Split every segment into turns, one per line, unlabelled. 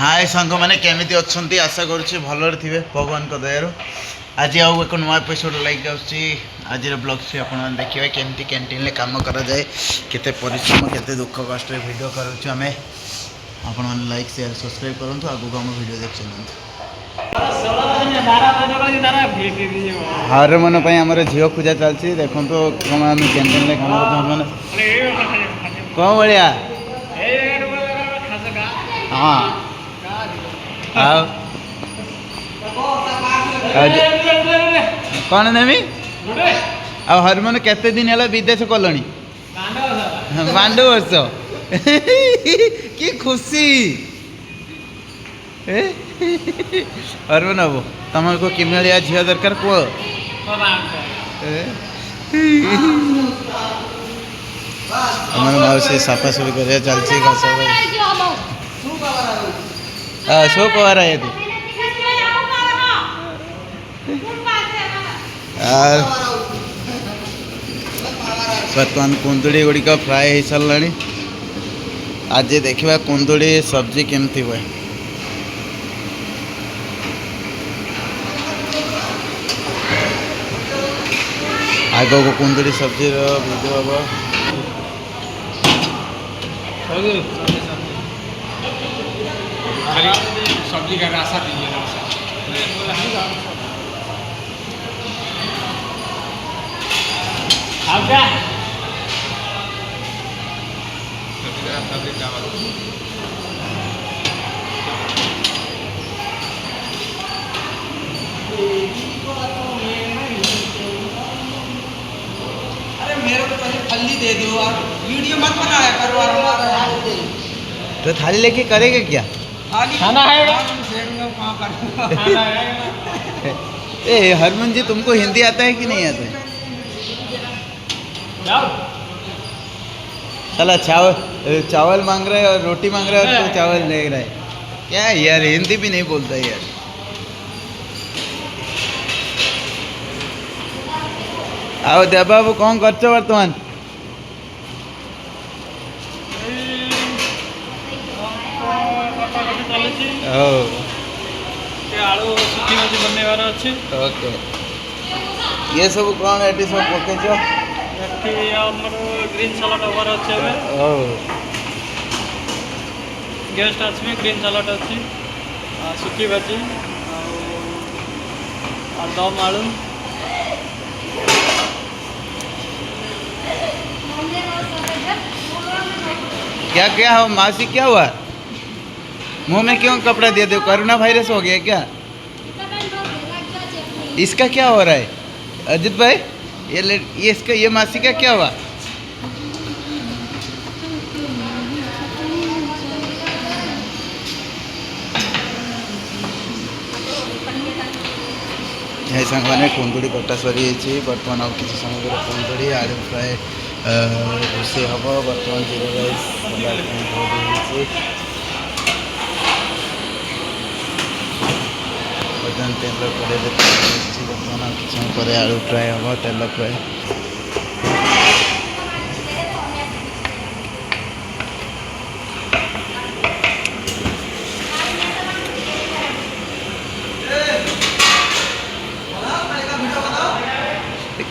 हाय सांग मैंने केमी अच्छा आशा करुच्ची भलर थे भगवान दयार आज आउ एक नुआ एपिसोड लाइक आज ब्लॉग से आप देखिए केमती कैंटीन काम कराए केते परिश्रम केते दुख कष्ट वीडियो करुच्छे आम आपण मैंने लाइक शेयर सब्सक्राइब करूँ आगू आम वीडियो देख चलते हार मन आमर झील पूजा चलती देखो कौन कैंटीन काम कौन भाया हाँ कौन नेमी आ हरमन केते दिन है विदेश कलनी बांड वर्ष कि खुशी हरमन बाबू तुमको किमिया झील दरकार कह मौसी सफासफी कर चलती शो कवर है बर्तमान कुंदुड़ी गुड़िक फ्राए हो सारा आज देखा कुंदुड़ी सब्जी केमती हुए आग को कुंदुड़ी सब्जी वीडियो हम
सब्जी का रास्ता दीजिए
अरे मेरे को पहले फल्ली दे दो और वीडियो मत बनाया करो और हमारा
तो थाली लेके करेंगे क्या
खाना है
ए हरमन जी तुमको हिंदी आता है कि नहीं आता है चला चावल मांग रहे और रोटी मांग रहे और तो चावल ले रहा है क्या यार हिंदी भी नहीं बोलता यार आओ देव बाबू कौन कर बर्तमान ओके ये सब कौन एटी सब पकेच
ग्रीन सलाड हबार अच्छे गेस्ट आसमे ग्रीन सलाड अच्छी सुखी भाजी दम आलू
क्या क्या हो मासी क्या हुआ मुंह में क्यों कपड़ा दे दो कोरोना वायरस हो गया क्या इसका क्या हो रहा है अजित भाई ये इसका ये मासी का क्या हुआ सांग मैंने कुंदुड़ी कटा सरी बर्तमान आ कि समय कुंदुड़ी आलू फ्राए रोषे हम बर्तमान जीरा राइस बर्तमान तेल कड़े बर्तमान आ कि समय पर आलू फ्राए हम तेल फ्राए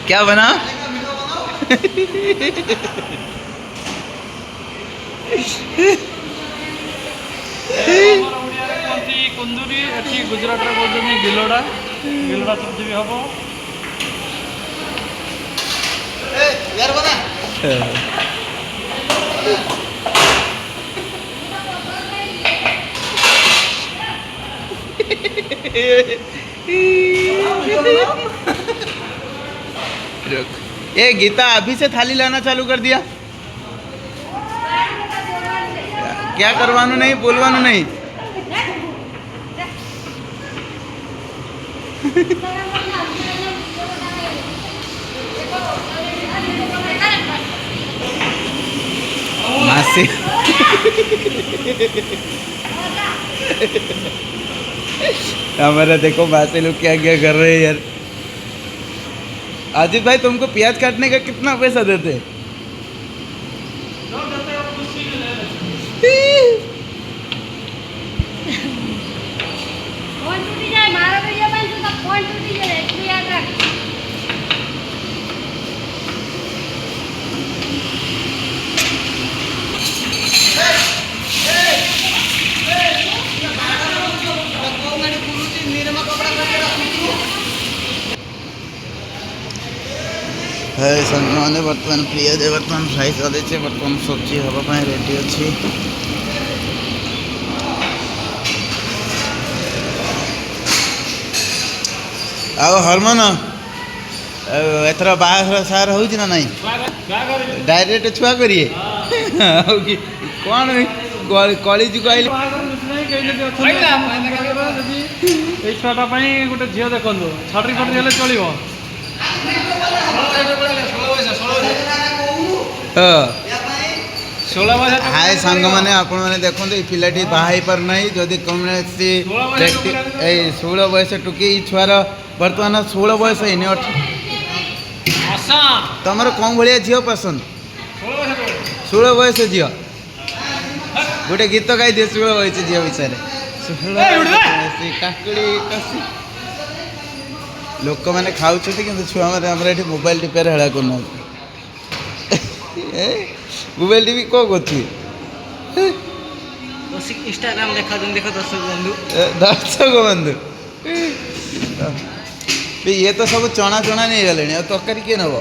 क्या बना
कुंदुरी अच्छी गुजरात बोलते गिलोड़ा गिलोड़ा सब्जी भी हम
यार बना ये गीता अभी से थाली लाना चालू कर दिया क्या करवानो नहीं बोलवानो नहीं मासी हमारा देखो मासी लोग क्या क्या कर रहे हैं यार। आजित भाई तुमको प्याज काटने का कितना पैसा देते? है मैंने बर्तमान पियाज बर्तमान फ्राई कर देचे बर्तमान सब्जी हवा रेडी अच्छी आओ हरमन एथर बाहर सार हो ना नहीं डायरेक्ट छुआ करिए कौन कली जुग आइल
এই ছটা ପାଇଁ ଗୋଟେ ଝିଅ ଦେଖନ୍ତୁ ଛାଡ଼ି ଫଟି ହେଲେ ଚଳିବ
हाय सांग मैंने आपण मैंने देखते ये पिलाटी बाहर पार ना जदि कौन व्यक्ति 16 बयस टुकी छुआर बर्तमान 16 बयस है तुम कौन भाया झील पसंद 16 बयस झील गोटे गीत गाई दिए 16 बयस झील विषय काकुड़ी कसी लोक मैंने खाऊँ कि छुआ मैंने ये मोबाइल टिपार हेला करना मोबाइल टीवी कौन कर
इंस्टाग्राम देखा देख दर्शक बंधु
ये तो सब चना चना नहीं गले तरकारी किए नब